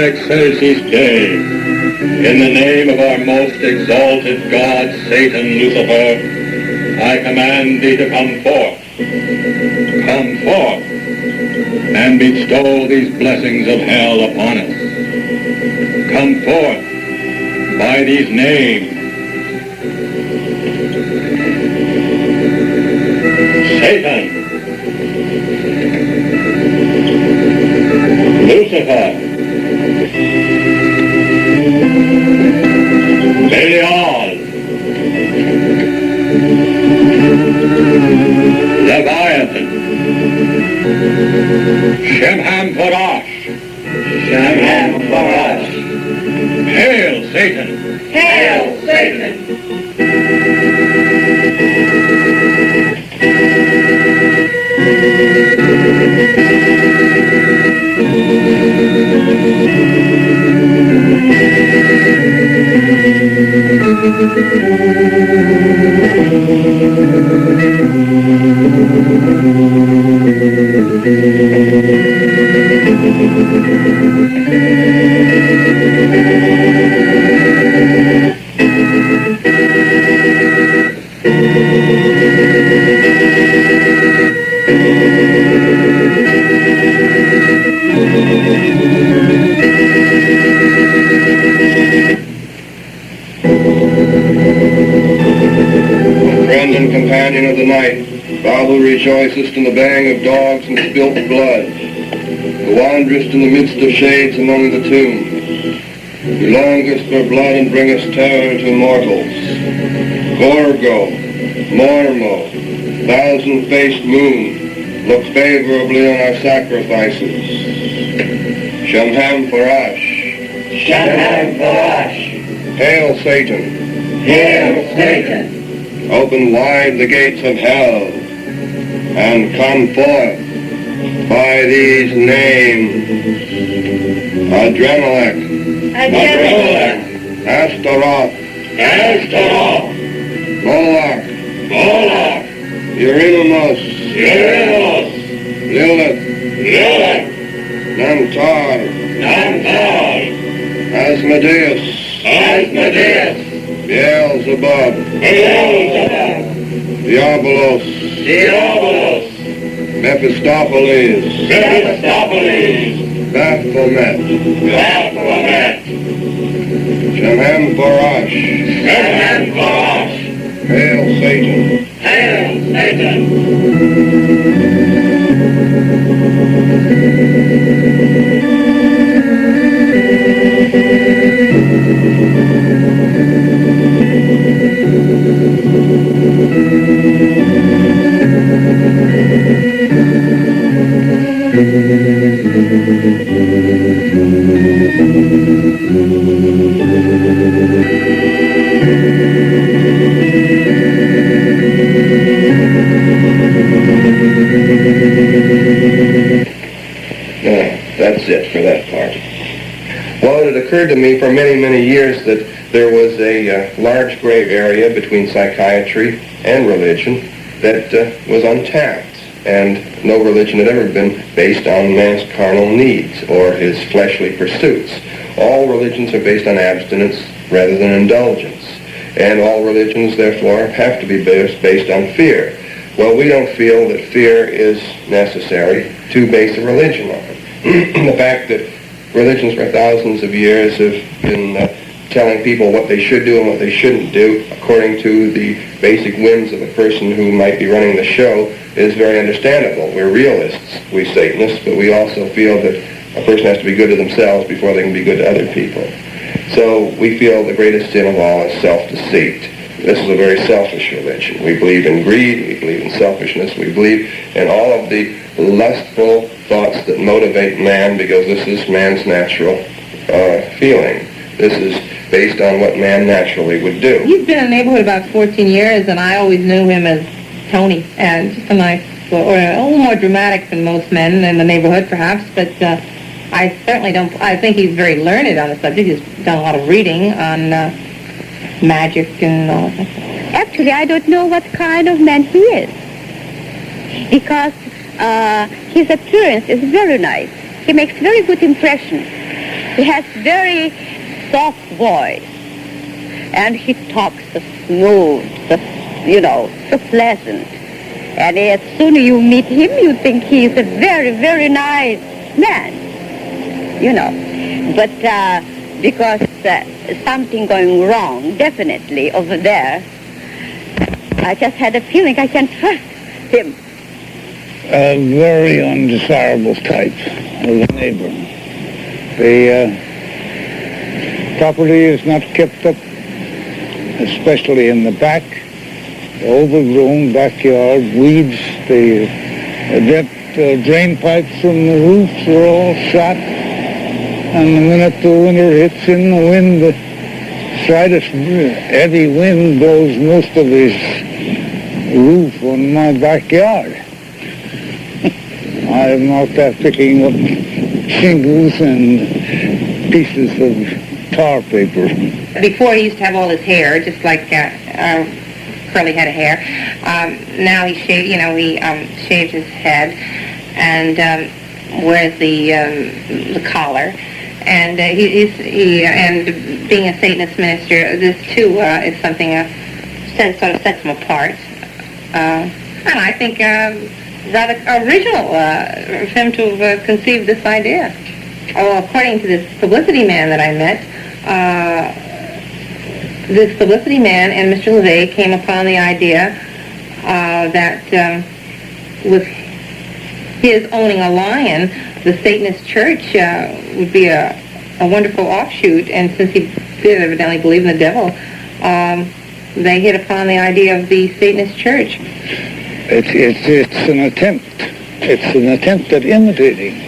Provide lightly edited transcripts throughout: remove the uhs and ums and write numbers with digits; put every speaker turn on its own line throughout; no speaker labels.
Excelsis Dei, in the name of our most exalted God, Satan, Lucifer, I command thee to come forth. Come forth and bestow these blessings of hell upon us. Come forth by these names. Satan, Lucifer, Belial, Leviathan, Shemham-Parash, Shemham-Parash. Hail, Satan!
Hail, Satan!
Friend and companion of the night, thou who rejoicest in the baying of dogs and spilt blood, who wanderest in the midst of shades among the tombs, who longest for blood and bringest terror to mortals. Gorgo, Mormo, thousand-faced moon, look favorably on our sacrifices. Shemham-Parash,
Shemham-Parash.
Hail, Satan!
Hail, Satan!
Open wide the gates of hell, and come forth by these names. Adrenalek, Astaroth, Moloch, Eurynomos, Lilith, Namtar, Asmodeus, Beelzebub, Diabolos, Mephistopheles, Baphomet, Shemham-Parash, Hail, Satan!
Hail, Satan!
That's it for that part. Well, it had occurred to me for many, many years that there was a large gray area between psychiatry and religion that was untapped, and no religion had ever been based on man's carnal needs or his fleshly pursuits. All religions are based on abstinence rather than indulgence, and all religions, therefore, have to be based on fear. Well, we don't feel that fear is necessary to base a religion on. The fact that religions for thousands of years have been telling people what they should do and what they shouldn't do according to the basic whims of the person who might be running the show is very understandable. We're realists, we Satanists, but we also feel that a person has to be good to themselves before they can be good to other people. So we feel the greatest sin of all is self-deceit. This is a very selfish religion. We believe in greed, we believe in selfishness, we believe in all of the lustful thoughts that motivate man, because this is man's natural feeling. This is based on what man naturally would do.
He's been in the neighborhood about 14 years, and I always knew him as Tony, and just a nice, or a little more dramatic than most men in the neighborhood, perhaps, but I certainly don't, I think he's very learned on the subject. He's done a lot of reading on magic and all that.
Actually, I don't know what kind of man he is, because his appearance is very nice. He makes very good impression. He has very soft voice, and he talks so smooth, so pleasant. And as soon as you meet him, you think he is a very, very nice man, But because something going wrong, definitely, over there, I just had a feeling I can't trust him.
A very undesirable type of a neighbor. The property is not kept up, especially in the back. The overgrown backyard, weeds, the drain pipes from the roofs are all shot. And the minute the winter hits in, the wind, the slightest eddy wind blows most of his roof on my backyard. I'm out there picking up shingles and pieces of tar paper.
Before he used to have all his hair, just like curly head of hair. Now he shaves his head and wears the collar. And and being a Satanist minister, this too is something that sort of sets him apart. And I think rather original for him to have conceived this idea. According to this publicity man that I met, this publicity man and Mr. Lavey came upon the idea that with his owning a lion, the Satanist church would be a wonderful offshoot, and since he did evidently believe in the devil, they hit upon the idea of the Satanist church.
It's an attempt. It's an attempt at imitating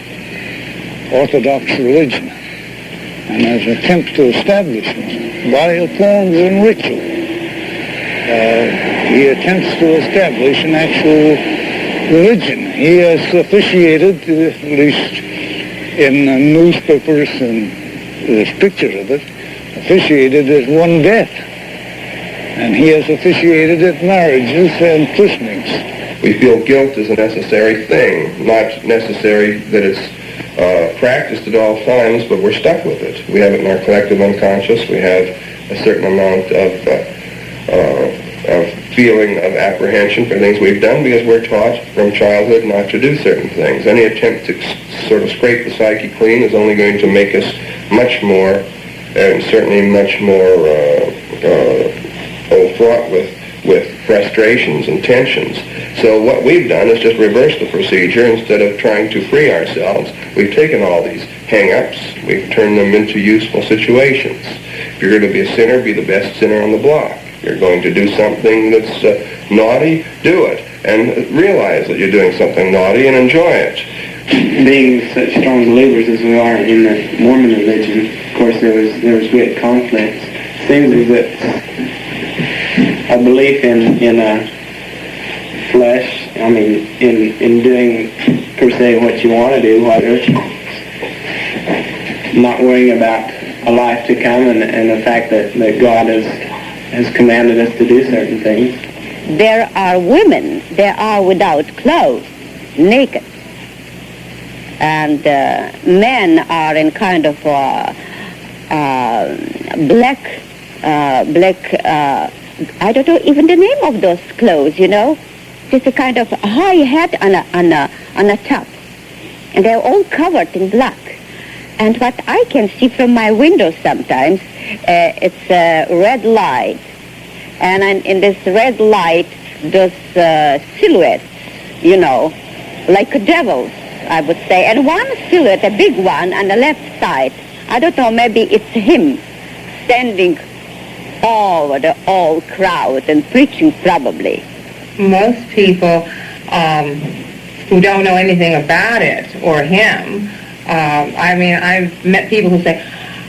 Orthodox religion, and as an attempt to establish vile forms and ritual. He attempts to establish an actual religion. He has officiated, at least in newspapers, and there's pictures of it, officiated at one death. And he has officiated at marriages and christenings.
We feel guilt is a necessary thing, not necessary that it's practiced at all times, but we're stuck with it. We have it in our collective unconscious. We have a certain amount of feeling of apprehension for things we've done because we're taught from childhood not to do certain things. Any attempt to sort of scrape the psyche clean is only going to make us much more, and certainly much more fraught with frustrations and tensions. So what we've done is just reverse the procedure. Instead of trying to free ourselves, we've taken all these hang-ups, we've turned them into useful situations. If you're going to be a sinner, be the best sinner on the block. If you're going to do something that's naughty, do it. And realize that you're doing something naughty and enjoy it.
Being such strong believers as we are in the Mormon religion, of course there was great conflicts. Seems as if a belief in flesh, in doing per se what you want to do, not worrying about a life to come and the fact that God has commanded us to do certain things.
There are women, they are without clothes, naked. And men are in kind of black, I don't know even the name of those clothes, It's a kind of high hat on a top. And they're all covered in black. And what I can see from my window sometimes, it's a red light. And in this red light, those silhouettes, you know, like devils, I would say. And one silhouette, a big one, on the left side, I don't know, maybe it's him standing over the whole crowd and preaching probably.
Most people who don't know anything about it or him, I mean, I've met people who say,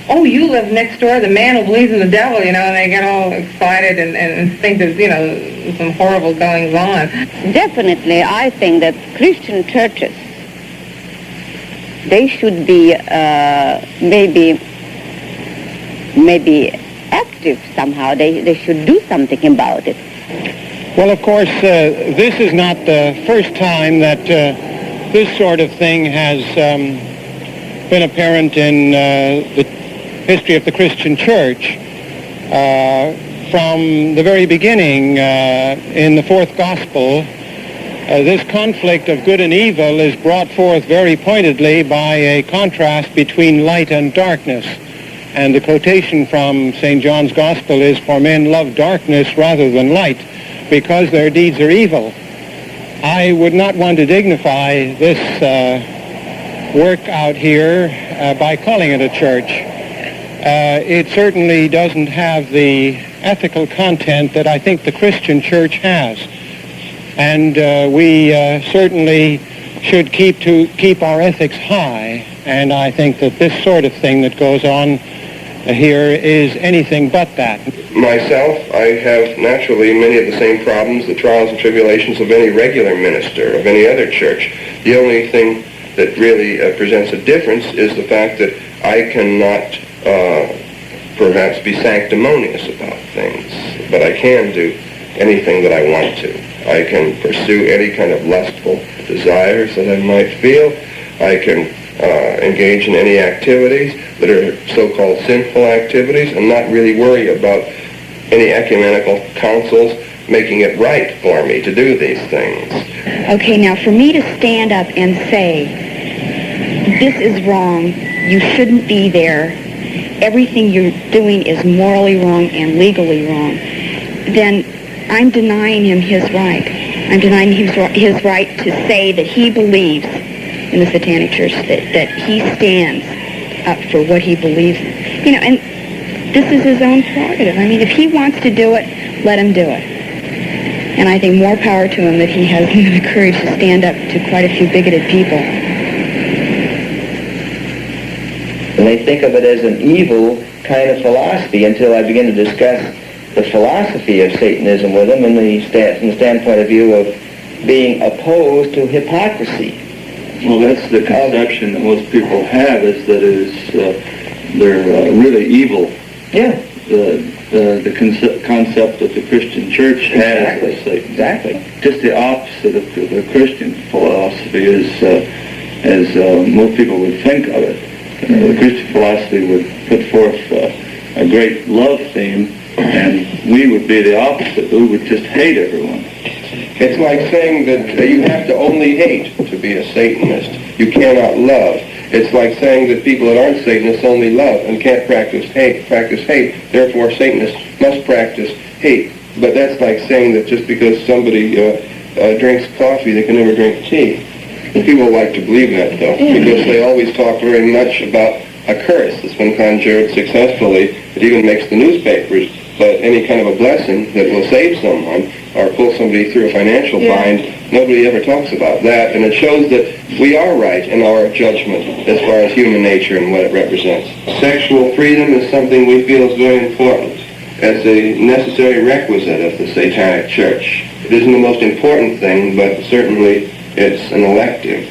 oh, you live next door to the man who believes in the devil, you know, and they get all excited and think there's, you know, some horrible goings on.
Definitely, I think that Christian churches, they should be maybe active somehow. They should do something about it.
Well, of course, this is not the first time that this sort of thing has been apparent in the history of the Christian Church. From the very beginning, in the fourth gospel, this conflict of good and evil is brought forth very pointedly by a contrast between light and darkness. And the quotation from St. John's Gospel is, "For men love darkness rather than light, because their deeds are evil." I would not want to dignify this work out here by calling it a church. It certainly doesn't have the ethical content that I think the Christian church has. And we certainly should keep our ethics high. And I think that this sort of thing that goes on here is anything but that.
Myself, I have naturally many of the same problems, the trials and tribulations of any regular minister, of any other church. The only thing that really presents a difference is the fact that I cannot perhaps be sanctimonious about things, but I can do anything that I want to. I can pursue any kind of lustful desires that I might feel. I can engage in any activities that are so-called sinful activities and not really worry about any ecumenical councils making it right for me to do these things.
Okay, now for me to stand up and say, this is wrong, you shouldn't be there, everything you're doing is morally wrong and legally wrong, then I'm denying him his right. I'm denying his right to say that he believes in the Satanic Church, that he stands up for what he believes in. You know, and this is his own prerogative. I mean, if he wants to do it, let him do it. And I think more power to him that he has the courage to stand up to quite a few bigoted people.
And they think of it as an evil kind of philosophy until I begin to discuss the philosophy of Satanism with them from the standpoint of view of being opposed to hypocrisy.
Well, that's the conception that most people have, is that they're really evil.
Yeah.
The concept that the Christian Church has of Satan.
Exactly.
Just the opposite of the Christian philosophy is, as most people would think of it. The Christian philosophy would put forth a great love theme, and we would be the opposite. We would just hate everyone.
It's like saying that you have to only hate to be a Satanist. You cannot love. It's like saying that people that aren't Satanists only love and can't practice hate. Therefore, Satanists must practice hate. But that's like saying that just because somebody drinks coffee, they can never drink tea. And people like to believe that, though, because they always talk very much about a curse that's been conjured successfully. It even makes the newspapers. But any kind of a blessing that will save someone or pull somebody through a financial bind, nobody ever talks about that. And it shows that we are right in our judgment as far as human nature and what it represents. Sexual freedom is something we feel is very important as a necessary requisite of the Satanic Church. It isn't the most important thing, but certainly it's an elective.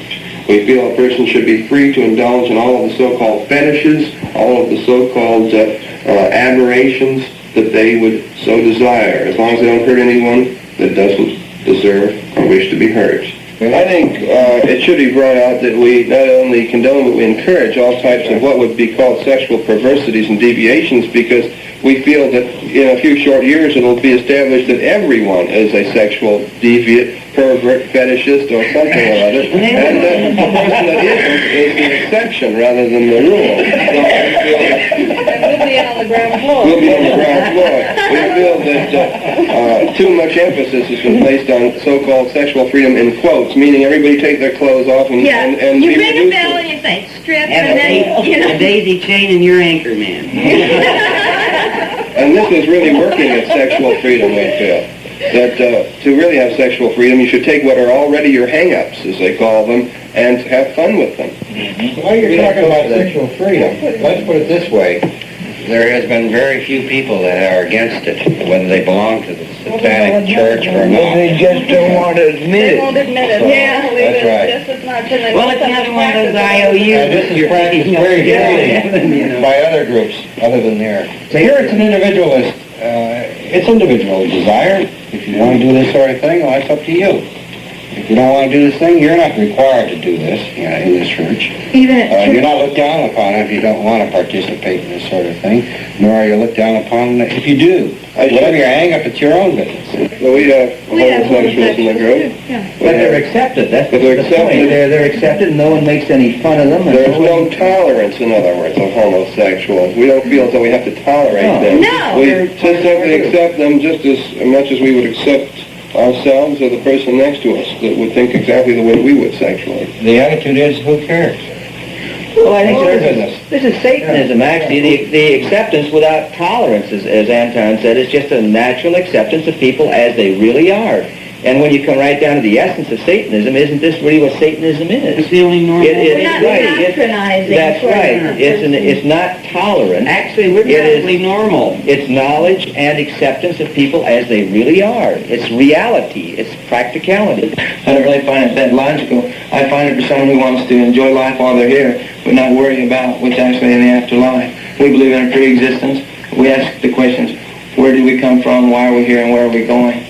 We feel a person should be free to indulge in all of the so-called fetishes, all of the so-called aberrations that they would so desire, as long as they don't hurt anyone that doesn't deserve or wish to be hurt. I think it should be brought out that we not only condone, but we encourage all types of what would be called sexual perversities and deviations, because we feel that in a few short years it will be established that everyone is a sexual deviant, pervert, fetishist, or something or other, and that the person that isn't is the exception rather than the rule.
We'll be on the ground floor.
We'll be on the ground floor. We feel that too much emphasis has been placed on so-called sexual freedom in quotes, meaning everybody take their clothes off and and
you
be
ring a
reduced
bell
to-
and you say, strip,
And
and then, you know.
a daisy chain and your anchor man.
And this is really working at sexual freedom, we feel. That to really have sexual freedom, you should take what are already your hang-ups, as they call them, and have fun with them.
While you're talking about sexual freedom, let's put it this way. There has been very few people that are against it, whether they belong to the Satanic Church or not.
They just don't want to admit
They won't admit it.
Yeah,
Believe
that's
it
right.
just as much. And they
Well,
won't
it's another one of those
practice it.
IOUs.
And this is practiced very freely by other groups other than there. So here it's an individualist. It's individual desire. If you want to do this sort of thing, well, that's up to you. If you don't want to do this thing, you're not required to do this in this church.
Even
You're not looked down upon if you don't want to participate in this sort of thing, nor are you looked down upon if you do. Whatever your hang-up, it's your own business.
Well, we have homosexuals in the group.
But they're accepted. That's
But they're
the
accepted.
point. They're accepted, and no one makes any fun of them. and
There's
no one-
no tolerance, in other words, of homosexuals. We don't feel as though we have to tolerate them.
No.
We just simply accept them just as much as we would accept ourselves or the person next to us that would think exactly the way we would sexually.
The attitude is, who cares?
Well, I think
It's their
this
business.
this is Satanism, actually. The acceptance without tolerance, as Anton said, is just a natural acceptance of people as they really are. And when you come right down to the essence of Satanism, isn't this really what Satanism is?
It's the only normal.
We're not
right. It-
patronizing.
That's
for
right.
a
It's not tolerant.
Actually, we're
It is-
totally normal.
It's knowledge and acceptance of people as they really are. It's reality. It's practicality.
I don't really find it that logical. I find it for someone who wants to enjoy life while they're here, but not worry about what's actually in the afterlife. We believe in a pre-existence. We ask the questions, where did we come from, why are we here, and where are we going?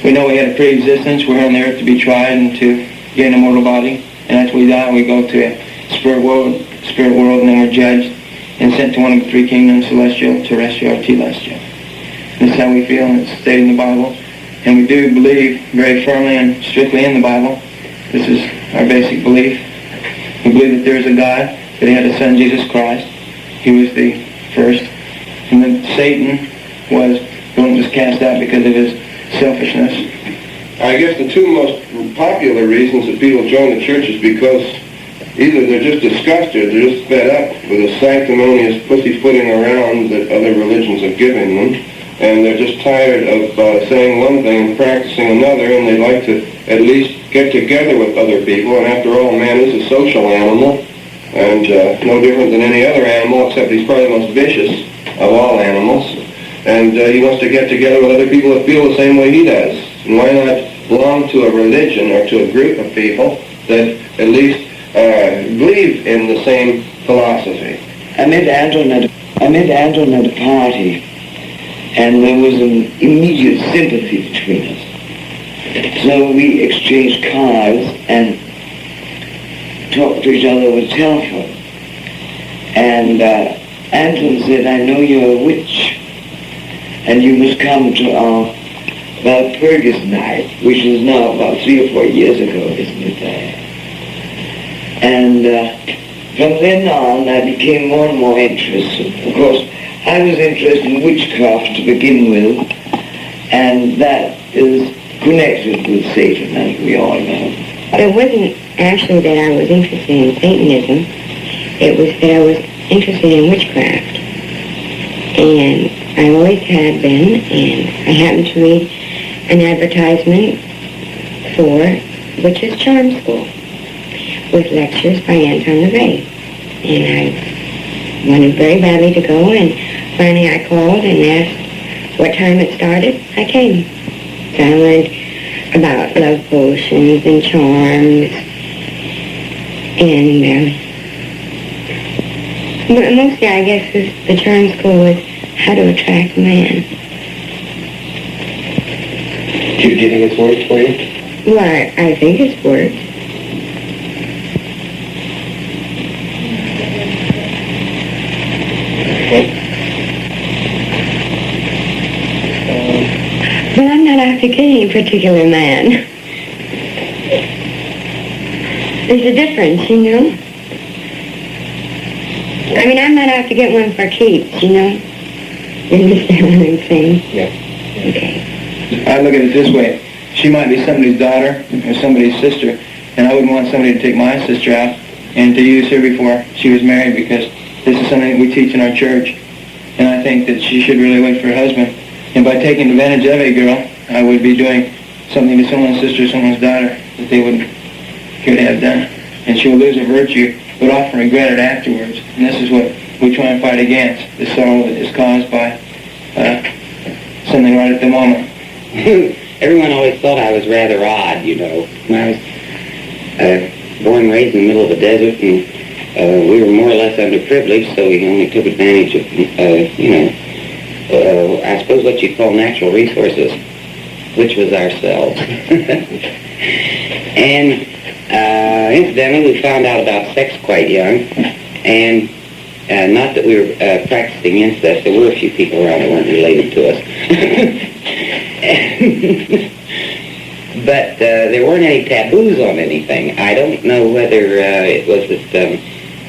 We know we had a pre-existence. We're on the earth to be tried and to gain a mortal body. And after we die, we go to a spirit world, and then we're judged and sent to one of the three kingdoms, celestial, terrestrial, or telestial. This is how we feel, and it's stated in the Bible. And we do believe very firmly and strictly in the Bible. This is our basic belief. We believe that there is a God, that he had a son, Jesus Christ. He was the first. And then Satan was cast out because of his selfishness.
I guess the two most popular reasons that people join the church is because either they're just disgusted, they're just fed up with the sanctimonious pussyfooting around that other religions have given them, and they're just tired of saying one thing and practicing another, and they like to at least get together with other people. And after all, man is a social animal, and no different than any other animal, except he's probably the most vicious of all animals. And he wants to get together with other people that feel the same way he does. And why not belong to a religion or to a group of people that at least believe in the same philosophy?
I met Anton at a party, and there was an immediate sympathy between us. So we exchanged cards and talked to each other over the telephone. And Anton said, I know you're a witch, and you must come to our Valpurgis night, which is now about 3 or 4 years ago, isn't it? And from then on, I became more and more interested. Of course, I was interested in witchcraft to begin with, and that is connected with Satan, as we all know.
It wasn't actually that I was interested in Satanism. It was that I was interested in witchcraft. And I always had been, and I happened to read an advertisement for Witch's Charm School with lectures by Anton Lavey. And I wanted very badly to go, and finally I called and asked what time it started. I came. So I learned about love potions and charms, and mostly I guess the charm school was how to attract a man.
Did you getting its work for you?
Well, I think it's worked. But I'm not after getting a particular man. There's a difference, you know? I mean, I'm not after getting one for keeps, you know? You understand what I'm saying?
Yeah.
Okay.
I look at it this way. She might be somebody's daughter or somebody's sister, and I wouldn't want somebody to take my sister out and to use her before she was married, because this is something that we teach in our church, and I think that she should really wait for her husband. And by taking advantage of a girl, I would be doing something to someone's sister or someone's daughter that they wouldn't care to have done. And she will lose her virtue, but often regret it afterwards. And this is what we try and fight against, the sorrow that is caused by something right at the moment.
Everyone always thought I was rather odd, you know. I was born and raised in the middle of the desert, and we were more or less underprivileged, so we only took advantage of, I suppose what you'd call natural resources, which was ourselves. And incidentally, we found out about sex quite young, and not that we were practicing incest. There were a few people around that weren't related to us. But there weren't any taboos on anything. I don't know whether it was that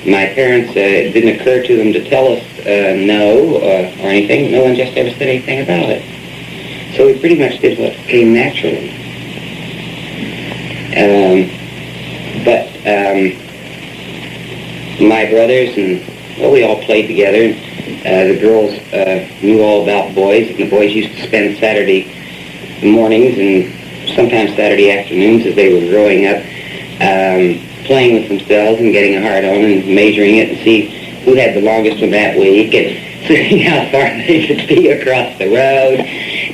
my parents, it didn't occur to them to tell us no or anything. No one just ever said anything about it. So we pretty much did what came naturally. But my brothers and, well, we all played together. The girls knew all about boys, and the boys used to spend Saturday mornings and sometimes Saturday afternoons as they were growing up playing with themselves and getting a hard on and measuring it and see who had the longest one that week and seeing how far they could see across the road.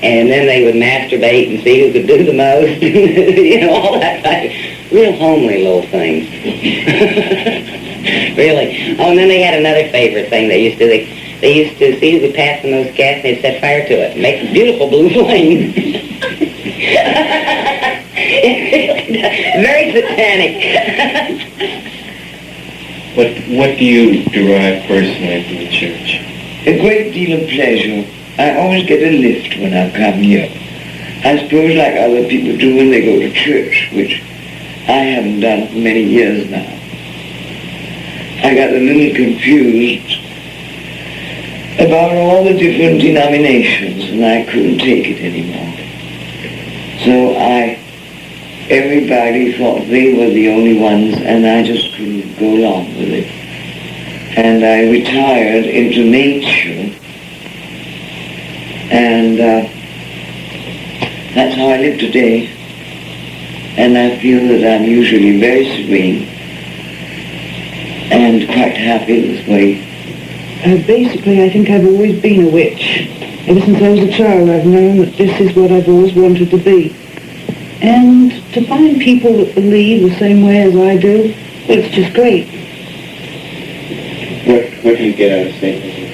And then they would masturbate and see who could do the most. You know, all that type of real homely little things. Really. Oh, and then they had another favorite thing they used to do. They used to see who could pass them those gas, and they'd set fire to it and make a beautiful blue flame. Very satanic.
What do you derive personally from the church?
A great deal of pleasure. I always get a lift when I come here. I suppose like other people do when they go to church, which I haven't done for many years now. I got a little confused about all the different denominations, and I couldn't take it anymore. So everybody thought they were the only ones, and I just couldn't go along with it. And I retired into nature, and that's how I live today. And I feel that I'm usually very serene and quite happy this way.
Basically, I think I've always been a witch. Ever since I was a child, I've known that this is what I've always wanted to be. And to find people that believe the same way as I do, well, it's just great.
What do you get out of Satanism?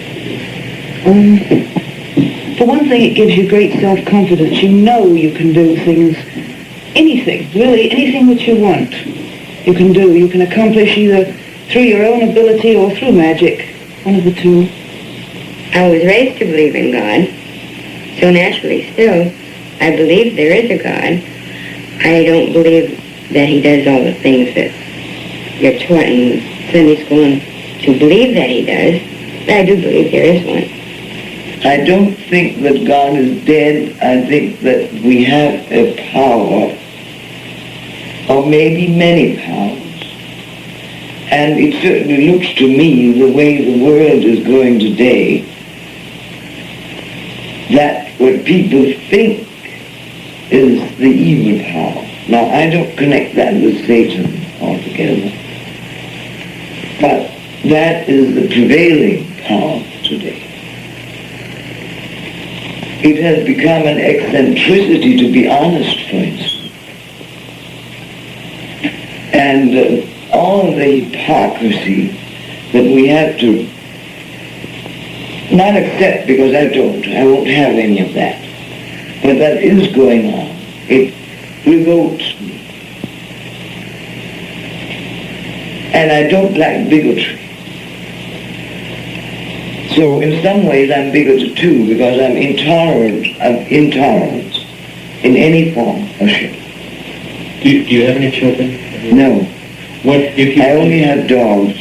For one thing, it gives you great self-confidence. You know you can do things, anything, really, anything that you want, you can do. You can accomplish either through your own ability or through magic, one of the two.
I was raised to believe in God, so naturally still, I believe there is a God. I don't believe that he does all the things that you're taught in Sunday school and to believe that he does, but I do believe there is one.
I don't think that God is dead. I think that we have a power, or maybe many powers. And it certainly looks to me, the way the world is going today, that what people think is the evil power. Now, I don't connect that with Satan altogether, but that is the prevailing power today. It has become an eccentricity, to be honest, for instance. And all the hypocrisy that we have to not accept, because I won't have any of that. But that is going on. It revolts And I don't like bigotry. So in some ways I'm bigoted too, because I'm intolerant of intolerance in any form or shape.
Do you have any children?
No.
What if you...
I only have dogs.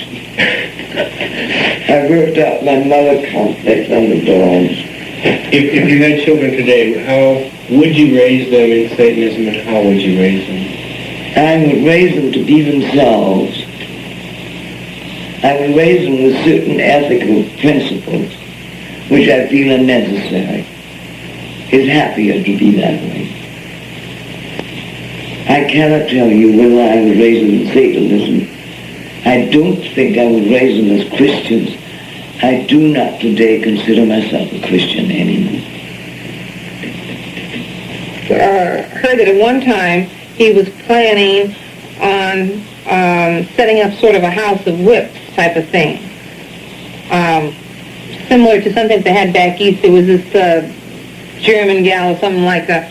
I worked out my mother complex on the dogs.
If you had children today, how would you raise them in Satanism, and how would you raise them?
I would raise them to be themselves. I would raise them with certain ethical principles, which I feel are necessary. It's happier to be that way. I cannot tell you whether I would raise them in Satanism. I don't think I would raise them as Christians. I do not today consider myself a Christian anymore.
Heard that at one time he was planning on setting up sort of a house of whips type of thing. Similar to something they had back east. There was this German gal, something like the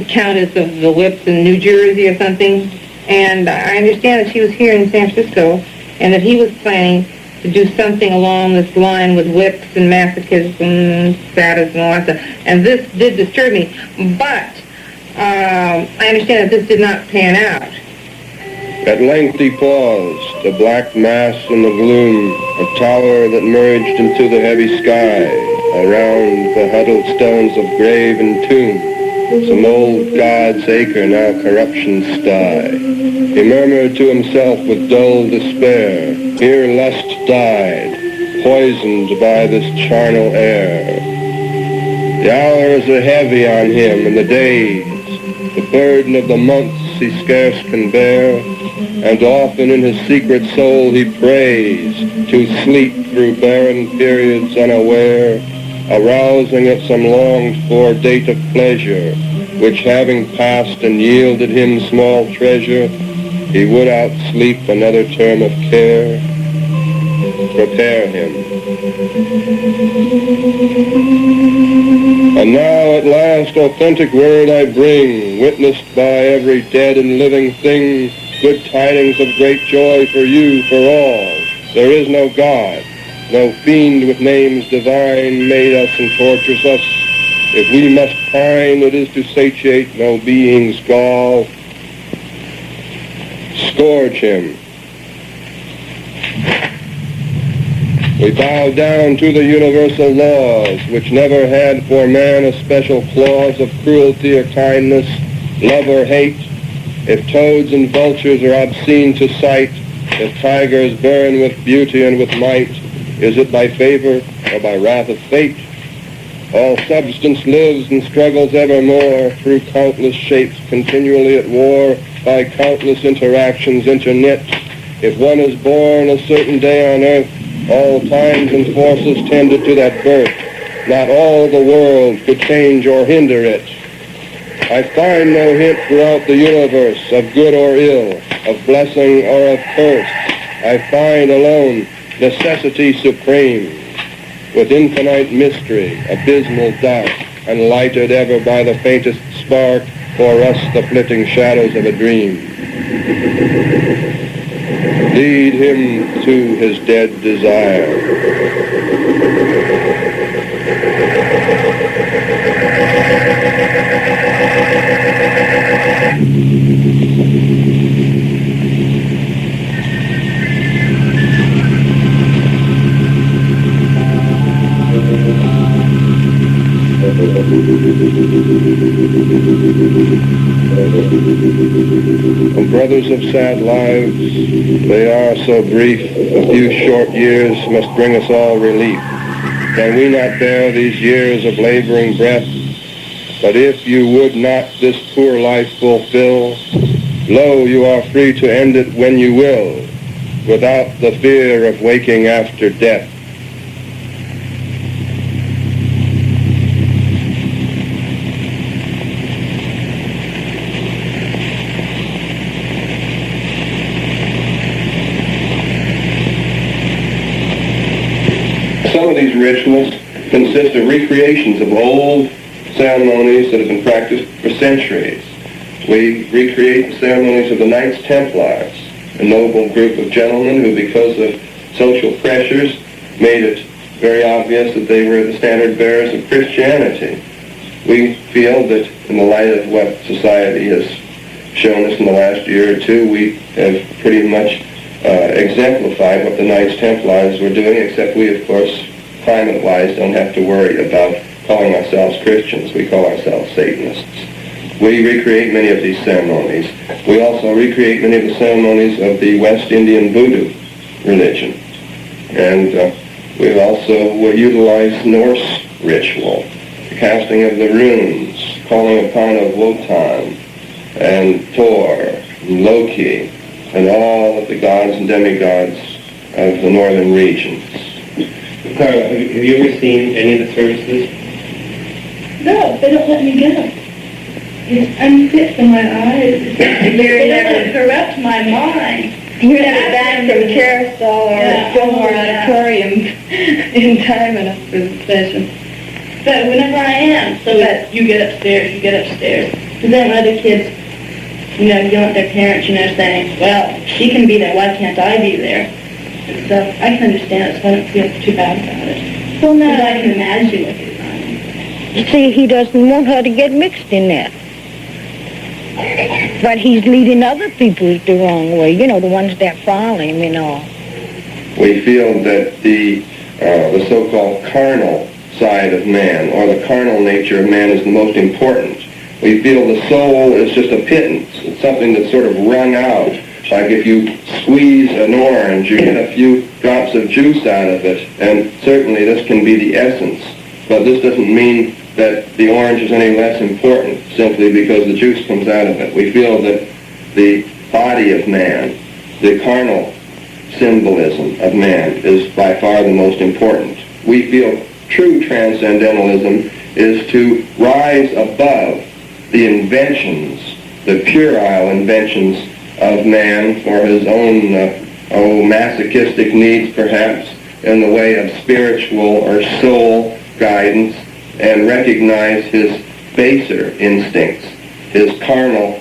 Countess of the Whips in New Jersey or something. And I understand that she was here in San Francisco, and that he was planning to do something along this line with whips and masochism, sadism, and all that stuff. And this did disturb me. But I understand that this did not pan out.
At length he paused, the black mass in the gloom, a tower that merged into the heavy sky, around the huddled stones of grave and tomb, some old God's acre, now corruption's sty. He murmured to himself with dull despair, here lust died, poisoned by this charnel air. The hours are heavy on him, and the days, the burden of the months he scarce can bear, and often in his secret soul he prays to sleep through barren periods unaware, arousing at some longed-for date of pleasure, which having passed and yielded him small treasure, he would outsleep another term of care. Prepare him. And now at last authentic word I bring, witnessed by every dead and living thing, good tidings of great joy for you, for all. There is no God, no fiend with names divine made us and tortures us. If we must pine, it is to satiate no being's gall. Scourge him. We bow down to the universal laws, which never had for man a special clause of cruelty or kindness, love or hate. If toads and vultures are obscene to sight, if tigers burn with beauty and with might, is it by favor or by wrath of fate? All substance lives and struggles evermore through countless shapes, continually at war, by countless interactions interknit. If one is born a certain day on earth, all times and forces tended to that birth. Not all the world could change or hinder it. I find no hint throughout the universe of good or ill, of blessing or of curse. I find alone necessity supreme, with infinite mystery, abysmal dark, and lighted ever by the faintest spark, for us the flitting shadows of a dream. Lead him to his dead desire. Brothers of sad lives, they are so brief, a few short years must bring us all relief. Can we not bear these years of laboring breath? But if you would not this poor life fulfill, lo, you are free to end it when you will, without the fear of waking after death. Some of these rituals consist of recreations of old ceremonies that have been practiced for centuries. We recreate the ceremonies of the Knights Templars, a noble group of gentlemen who, because of social pressures, made it very obvious that they were the standard bearers of Christianity. We feel that in the light of what society has shown us in the last year or two, we have pretty much exemplified what the Knights Templars were doing, except we, of course, climate-wise, don't have to worry about calling ourselves Christians. We call ourselves Satanists. We recreate many of these ceremonies. We also recreate many of the ceremonies of the West Indian Voodoo religion. And we also utilize Norse ritual, the casting of the runes, calling upon of Wotan and Thor and Loki and all of the gods and demigods of the northern regions.
Carla, have you ever seen any of the services?
No, they don't let me go. It's unfit for my eyes. They don't corrupt my mind.
You're never back from Carousel or Fillmore Auditorium in time enough for the session.
But whenever I am, so that you get upstairs. But then other kids, yell at their parents, saying, well, she can be there, why can't I be there? And so I can understand it, so I don't feel too bad about it.
Well, now,
I can imagine what he's on.
you see, he doesn't want her to get mixed in that. But he's leading other people the wrong way, the ones that follow him and all.
We feel that the so-called carnal side of man, or the carnal nature of man, is the most important. We feel the soul is just a pittance. It's something that's sort of wrung out. Like if you squeeze an orange, you get a few drops of juice out of it, and certainly this can be the essence. But this doesn't mean that the orange is any less important simply because the juice comes out of it. We feel that the body of man, the carnal symbolism of man, is by far the most important. We feel true transcendentalism is to rise above the inventions, the puerile inventions of man for his own masochistic needs, perhaps, in the way of spiritual or soul guidance, and recognize his baser instincts, his carnal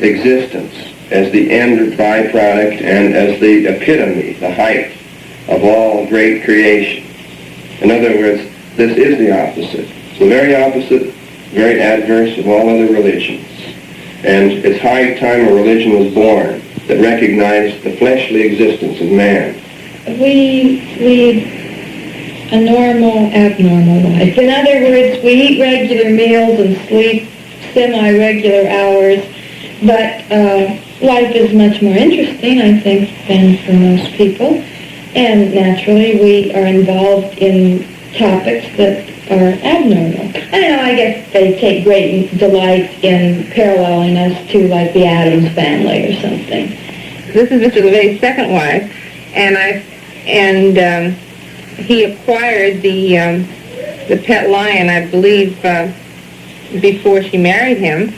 existence, as the end byproduct and as the epitome, the height of all great creation. In other words, this is the opposite. It's the very opposite, very adverse of all other religions. And it's high time a religion was born that recognized the fleshly existence of man.
We lead a normal, abnormal life. In other words, we eat regular meals and sleep semi-regular hours, but life is much more interesting, I think, than for most people. And naturally, we are involved in topics that are abnormal. I don't know, I guess they take great delight in paralleling us to, like, the Addams Family or something.
This is Mr. Lavey's second wife, and he acquired the pet lion, I believe, before she married him,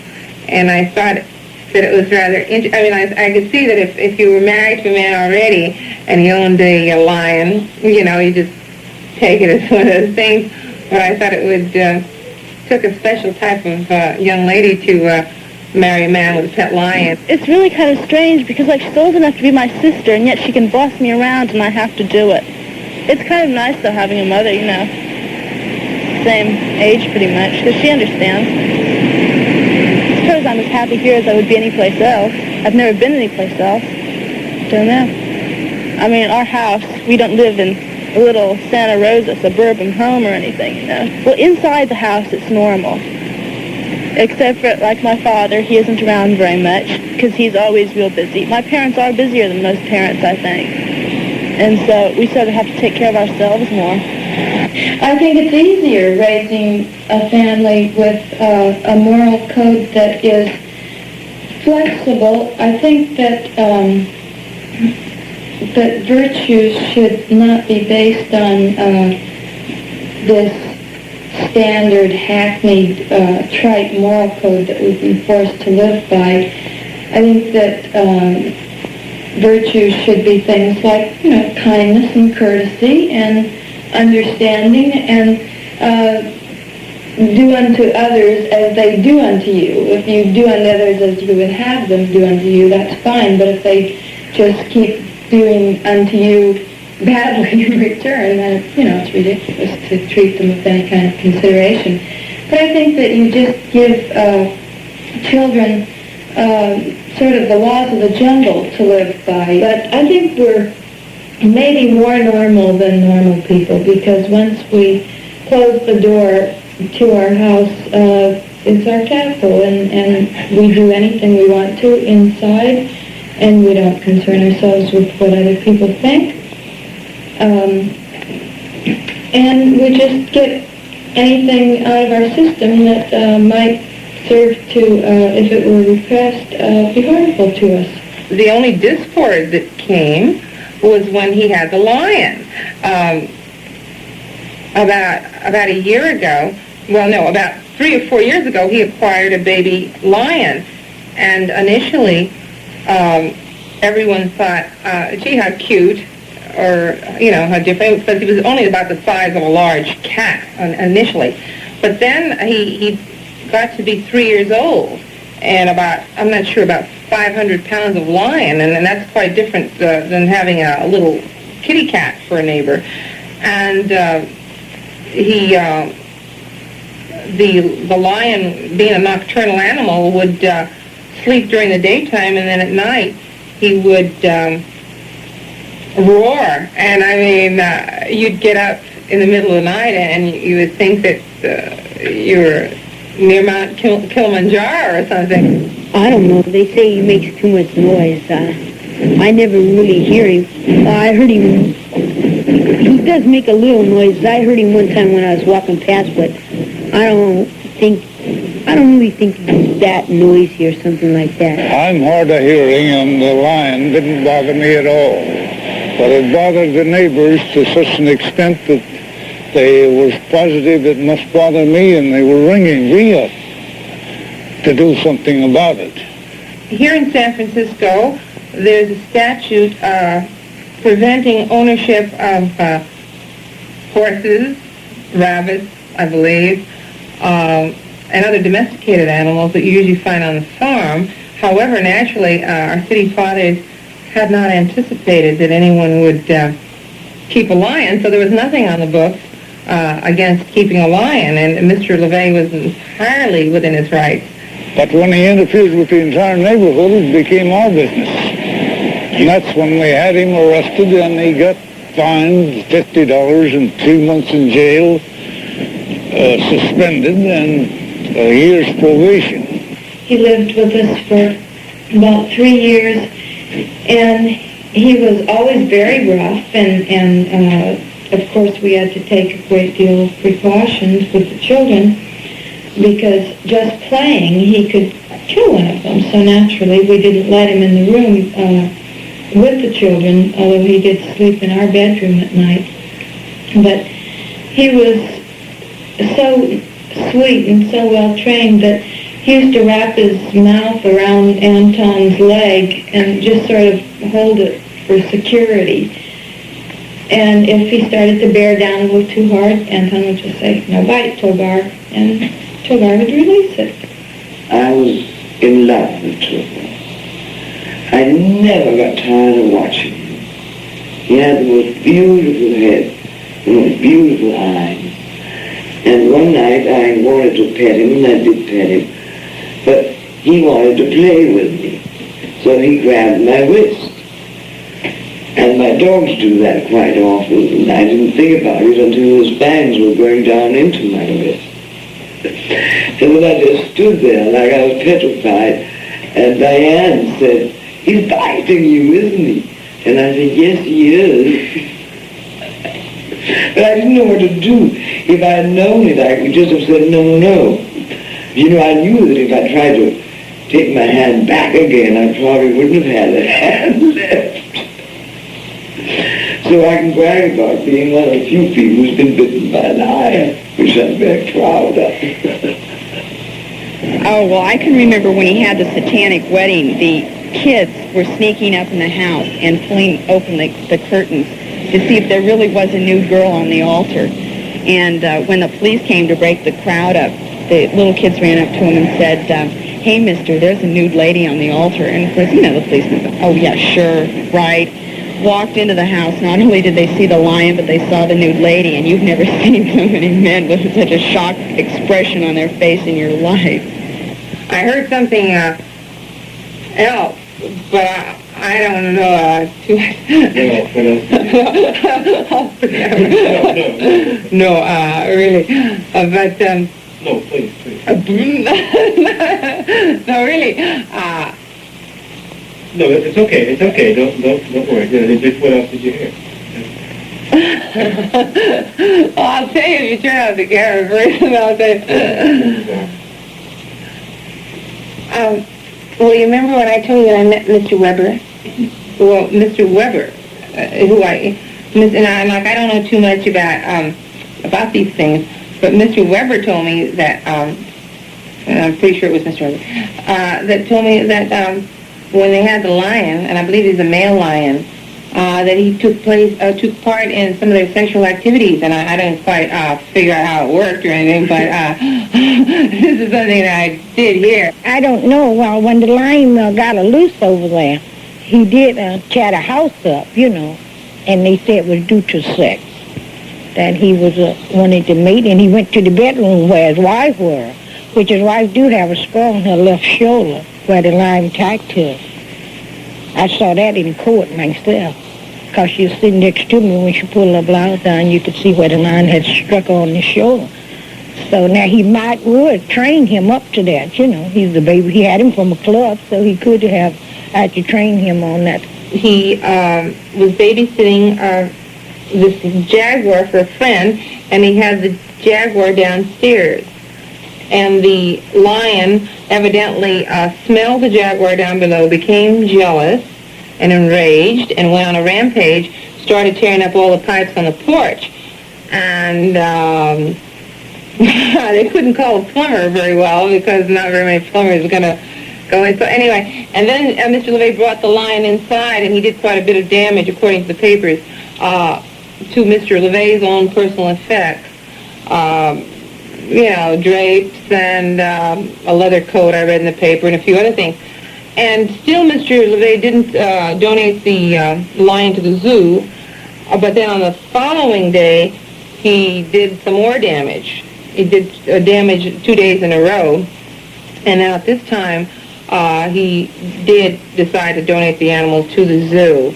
and I thought that it was rather interesting. I mean, I could see that if you were married to a man already and he owned a lion, you just take it as one of those things. But I thought it would took a special type of young lady to marry a man with a pet lion.
It's really kind of strange because she's old enough to be my sister, and yet she can boss me around and I have to do it. It's kind of nice, though, having a mother, same age pretty much, because she understands. I suppose I'm as happy here as I would be anyplace else. I've never been anyplace else. Don't know. I mean, our house, we don't live in a little Santa Rosa suburban home or anything, Well, inside the house, it's normal. Except for, like my father, he isn't around very much because he's always real busy. My parents are busier than most parents, I think. And so we sort of have to take care of ourselves more.
I think it's easier raising a family with a moral code that is flexible. I think that that virtues should not be based on this standard, hackneyed, trite moral code that we've been forced to live by. I think that virtues should be things like, kindness and courtesy and understanding and do unto others as they do unto you. If you do unto others as you would have them do unto you, that's fine. But if they just keep doing unto you badly in return, then it's ridiculous to treat them with any kind of consideration. But I think that you just give children sort of the laws of the jungle to live by. But I think we're maybe more normal than normal people, because once we close the door to our house, it's our castle, and we do anything we want to inside, and we don't concern ourselves with what other people think. And we just get anything out of our system that might serve to, if it were repressed, be harmful to us.
The only discord that came was when he had the lion. About a year ago, about 3 or 4 years ago, he acquired a baby lion. And initially, everyone thought, gee, how cute, or, how different, because he was only about the size of a large cat initially. But then he got to be 3 years old, and about 500 pounds of lion, and that's quite different than having a little kitty cat for a neighbor. And the lion, being a nocturnal animal, would sleep during the daytime, and then at night he would roar. And you'd get up in the middle of the night, and you would think that you were near Mount Kilimanjaro or something.
I don't know. They say he makes too much noise. I never really hear him. I heard him. He does make a little noise. I heard him one time when I was walking past, but I don't really think he's that noisy or something like that.
I'm hard of hearing, and the lion didn't bother me at all. But it bothered the neighbors to such an extent that they were positive it must bother me, and they were ringing me up to do something about it.
Here in San Francisco, there's a statute preventing ownership of horses, rabbits, I believe, and other domesticated animals that you usually find on the farm. However, naturally, our city fathers had not anticipated that anyone would keep a lion, so there was nothing on the books against keeping a lion, and Mr. Lavey was entirely within his rights.
But when he interfered with the entire neighborhood, it became our business. And that's when we had him arrested, and he got fined $50 and 3 months in jail, suspended, and a year's probation.
He lived with us for about 3 years, and he was always very rough, and of course we had to take a great deal of precautions with the children, because just playing he could kill one of them. So naturally we didn't let him in the room with the children, although he did sleep in our bedroom at night. But he was so sweet and so well trained that he used to wrap his mouth around Anton's leg and just sort of hold it for security. And if he started to bear down a little too hard, Anton would just say, "No bite, Togar," and Togar would release it.
I was in love with Togar. I never got tired of watching him. He had the most beautiful head, the most beautiful eyes. And one night I wanted to pet him, and I did pet him, but he wanted to play with me. So he grabbed my wrist. And my dogs do that quite often, and I didn't think about it until his fangs were going down into my wrist. And then I just stood there like I was petrified, and Diane said, "He's biting you, isn't he?" And I said, "Yes, he is." But I didn't know what to do. If I had known it, I would just have said, "No, no." I knew that if I tried to take my hand back again, I probably wouldn't have had a hand left. So I can brag about being one of the few people who's been bitten by a lion, which I'm very proud of.
Oh, well, I can remember when he had the satanic wedding, the kids were sneaking up in the house and pulling open the curtains to see if there really was a new girl on the altar. And when the police came to break the crowd up, the little kids ran up to him and said, hey, mister, there's a nude lady on the altar. And, of course, you know, the policeman said, oh, yeah, sure, right. Walked into the house. Not only did they see the lion, but they saw the nude lady. And you've never seen so many men with such a shocked expression on their face in your life.
I heard something else, but I don't know too much. No, really. But
no, please.
no, really.
No, it's okay. Don't worry. Just what else did you hear?
Well, I'll tell you if you turn out the camera first, and I'll tell you. Well, you remember when I told you that I met Mr. Weber? Well, Mr. Weber, and I don't know too much about these things, but Mr. Weber told me that, and I'm pretty sure it was Mr. Weber, that told me that when they had the lion, and I believe he's a male lion, that he took part in some of their sexual activities, and I didn't quite figure out how it worked or anything, but this is something that I did hear.
I don't know. Well, when the lion got loose over there, he did tear the house up, you know, and they said it was due to sex, that he was wanted to mate, and he went to the bedroom where his wife was, which his wife do have a scar on her left shoulder where the lion attacked her. I saw that in court myself, because she was sitting next to me. When she pulled her blouse down, you could see where the lion had struck her on the shoulder. So now he would train him up to that, you know. He's the baby. He had him from a club, so he could have had to train him on that.
He was babysitting this jaguar for a friend, and he had the jaguar downstairs. And the lion evidently smelled the jaguar down below, became jealous and enraged, and went on a rampage, started tearing up all the pipes on the porch. And they couldn't call a plumber very well, because not very many plumbers were going to go in. So anyway, and then Mr. Lavey brought the lion inside, and he did quite a bit of damage, according to the papers, to Mr. Lavey's own personal effects. You know, drapes and a leather coat I read in the paper, and a few other things. And still Mr. Lavey didn't donate the lion to the zoo, but then on the following day he did some more damage. He did damage 2 days in a row, and now at this time he did decide to donate the animals to the zoo.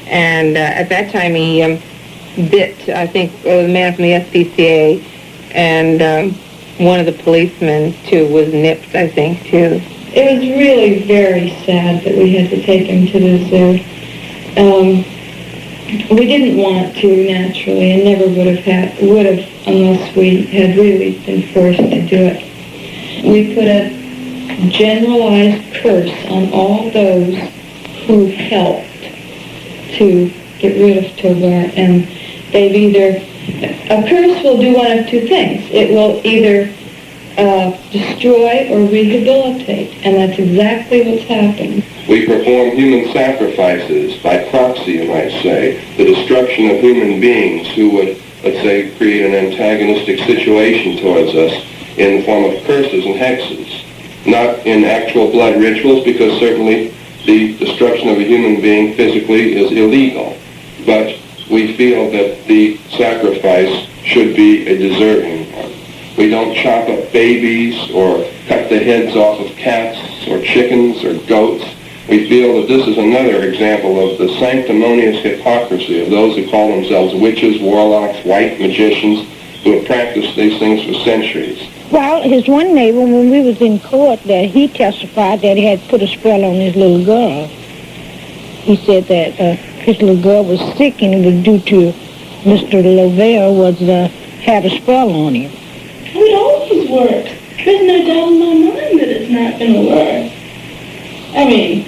And at that time he bit, I think, the man from the SPCA, and one of the policemen, too, was nipped, I think, too.
It was really very sad that we had to take him to the zoo. We didn't want to, naturally, and never would have unless we had really been forced to do it. We put a generalized curse on all those who helped to get rid of Tovar, and they've either... A curse will do one of two things. It will either destroy or rehabilitate, and that's exactly what's happened.
We perform human sacrifices, by proxy, you might say, the destruction of human beings who would, let's say, create an antagonistic situation towards us in the form of curses and hexes. Not in actual blood rituals, because certainly the destruction of a human being physically is illegal. But we feel that the sacrifice should be a deserving one. We don't chop up babies or cut the heads off of cats or chickens or goats. We feel that this is another example of the sanctimonious hypocrisy of those who call themselves witches, warlocks, white magicians, who have practiced these things for centuries.
Well, his one neighbor, when we was in court, that he testified that he had put a spell on his little girl. He said that his little girl was sick, and it was due to Mr. Lavey had a spell on him.
It always works. There's no doubt in my mind that it's not going to work. I mean,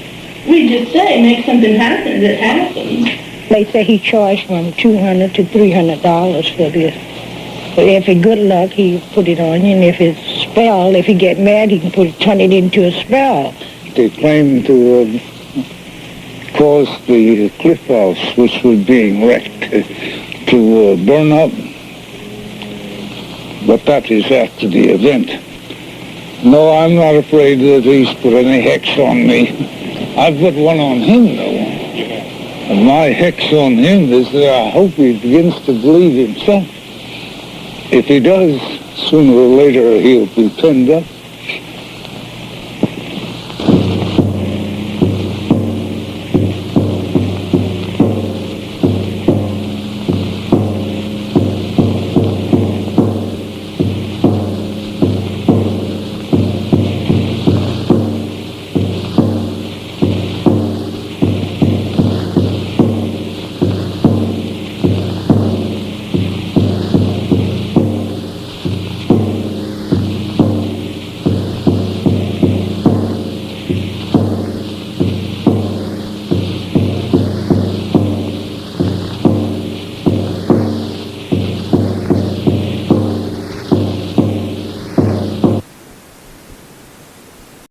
we just say, make something happen, it happens.
They say he charged from $200 to $300 for this. But if it's good luck, he put it on you, and if it's spell, if he get mad, he can turn it into a spell.
They claim to cause the cliff house, which was being wrecked, to burn up. But that is after the event. No, I'm not afraid that he's put any hex on me. I've put one on him, though. And my hex on him is that I hope he begins to believe himself. If he does, sooner or later he'll be pinned up.